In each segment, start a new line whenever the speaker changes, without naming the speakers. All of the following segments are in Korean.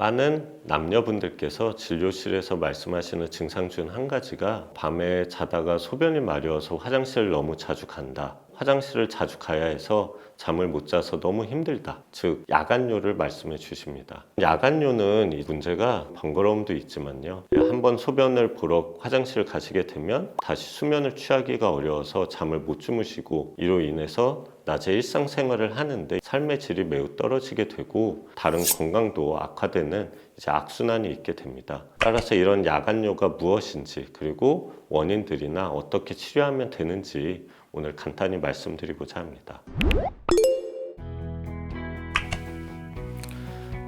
많은 남녀분들께서 진료실에서 말씀하시는 증상 중 한 가지가 밤에 자다가 소변이 마려워서 화장실을 너무 자주 간다. 화장실을 자주 가야 해서 잠을 못 자서 너무 힘들다. 즉 야간뇨를 말씀해 주십니다. 야간뇨는 이 문제가 번거로움도 있지만요. 한번 소변을 보러 화장실을 가시게 되면 다시 수면을 취하기가 어려워서 잠을 못 주무시고 이로 인해서 낮에 일상생활을 하는데 삶의 질이 매우 떨어지게 되고 다른 건강도 악화되는 이제 악순환이 있게 됩니다. 따라서 이런 야간뇨가 무엇인지 그리고 원인들이나 어떻게 치료하면 되는지 오늘 간단히 말씀드리고자 합니다.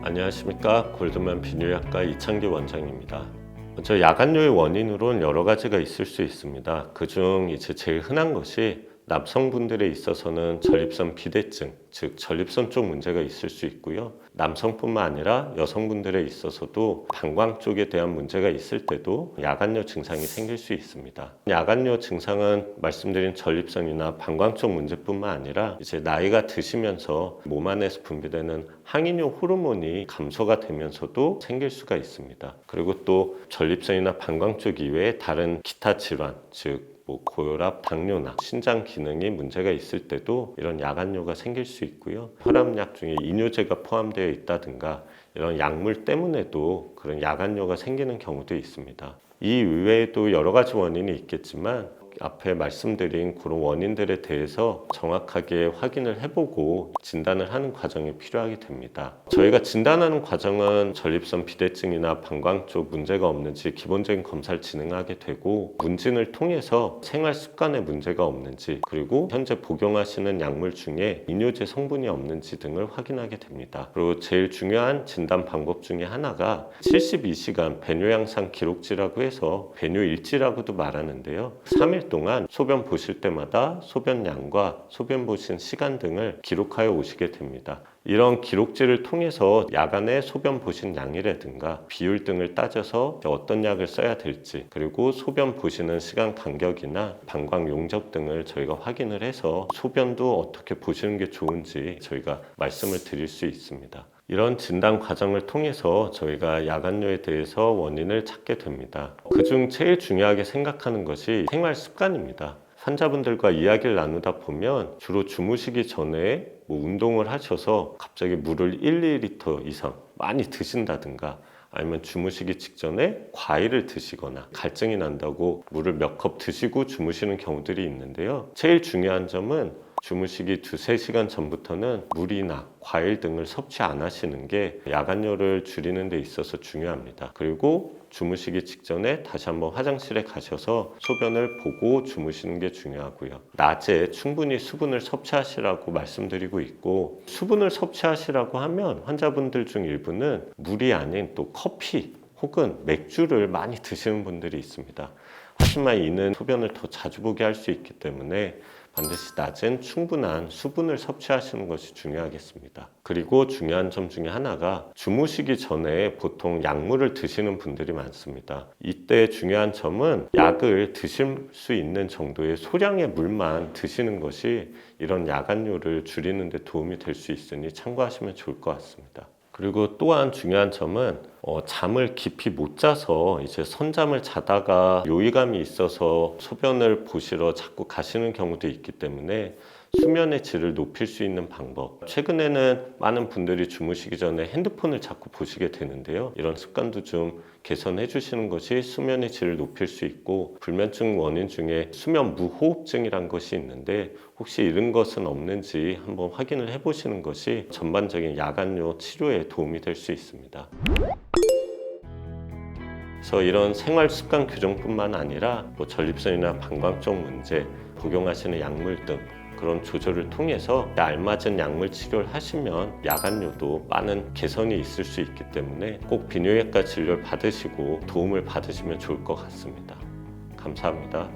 안녕하십니까, 골드만 비뇨기과 이창기 원장입니다. 먼저 야간뇨의 원인으로는 여러 가지가 있을 수 있습니다. 그중 이제 제일 흔한 것이 남성분들에 있어서는 전립선 비대증, 즉 전립선 쪽 문제가 있을 수 있고요. 남성뿐만 아니라 여성분들에 있어서도 방광 쪽에 대한 문제가 있을 때도 야간뇨 증상이 생길 수 있습니다. 야간뇨 증상은 말씀드린 전립선이나 방광 쪽 문제뿐만 아니라 이제 나이가 드시면서 몸 안에서 분비되는 항이뇨 호르몬이 감소가 되면서도 생길 수가 있습니다. 그리고 또 전립선이나 방광 쪽 이외에 다른 기타 질환, 즉 고혈압, 당뇨나 신장 기능이 문제가 있을 때도 이런 야간뇨가 생길 수 있고요. 혈압약 중에 이뇨제가 포함되어 있다든가 이런 약물 때문에도 그런 야간뇨가 생기는 경우도 있습니다. 이 외에도 여러 가지 원인이 있겠지만 앞에 말씀드린 그런 원인들에 대해서 정확하게 확인을 해보고 진단을 하는 과정이 필요하게 됩니다. 저희가 진단하는 과정은 전립선 비대증이나 방광 쪽 문제가 없는지 기본적인 검사를 진행하게 되고 문진을 통해서 생활 습관에 문제가 없는지 그리고 현재 복용하시는 약물 중에 이뇨제 성분이 없는지 등을 확인하게 됩니다. 그리고 제일 중요한 진단 방법 중에 하나가 72시간 배뇨 양상 기록지라고 해서 배뇨 일지라고도 말하는데요. 3일 동안 소변 보실 때마다 소변량과 소변 보신 시간 등을 기록하여 오시게 됩니다. 이런 기록지를 통해서 야간에 소변 보신 양이라든가 비율 등을 따져서 어떤 약을 써야 될지 그리고 소변 보시는 시간 간격이나 방광 용적 등을 저희가 확인을 해서 소변도 어떻게 보시는 게 좋은지 저희가 말씀을 드릴 수 있습니다. 이런 진단 과정을 통해서 저희가 야간뇨에 대해서 원인을 찾게 됩니다. 그중 제일 중요하게 생각하는 것이 생활 습관입니다. 환자분들과 이야기를 나누다 보면 주로 주무시기 전에 운동을 하셔서 갑자기 물을 1, 2리터 이상 많이 드신다든가 아니면 주무시기 직전에 과일을 드시거나 갈증이 난다고 물을 몇 컵 드시고 주무시는 경우들이 있는데요. 제일 중요한 점은 주무시기 2-3시간 전부터는 물이나 과일 등을 섭취 안 하시는 게 야간뇨를 줄이는 데 있어서 중요합니다. 그리고 주무시기 직전에 다시 한번 화장실에 가셔서 소변을 보고 주무시는 게 중요하고요. 낮에 충분히 수분을 섭취하시라고 말씀드리고 있고 수분을 섭취하시라고 하면 환자분들 중 일부는 물이 아닌 또 커피 혹은 맥주를 많이 드시는 분들이 있습니다. 하지만 이는 소변을 더 자주 보게 할 수 있기 때문에 반드시 낮엔 충분한 수분을 섭취하시는 것이 중요하겠습니다. 그리고 중요한 점 중에 하나가 주무시기 전에 보통 약물을 드시는 분들이 많습니다. 이때 중요한 점은 약을 드실 수 있는 정도의 소량의 물만 드시는 것이 이런 야간뇨를 줄이는 데 도움이 될 수 있으니 참고하시면 좋을 것 같습니다. 그리고 또한 중요한 점은 잠을 깊이 못 자서 이제 선잠을 자다가 요의감이 있어서 소변을 보시러 자꾸 가시는 경우도 있기 때문에 수면의 질을 높일 수 있는 방법. 최근에는 많은 분들이 주무시기 전에 핸드폰을 자꾸 보시게 되는데요. 이런 습관도 좀 개선해 주시는 것이 수면의 질을 높일 수 있고 불면증 원인 중에 수면 무호흡증이란 것이 있는데 혹시 이런 것은 없는지 한번 확인을 해 보시는 것이 전반적인 야간뇨 치료에 도움이 될 수 있습니다. 그래서 이런 생활 습관 교정뿐만 아니라 전립선이나 방광 쪽 문제, 복용하시는 약물 등 그런 조절을 통해서 알맞은 약물 치료를 하시면 야간뇨도 많은 개선이 있을 수 있기 때문에 꼭 비뇨기과 진료를 받으시고 도움을 받으시면 좋을 것 같습니다. 감사합니다.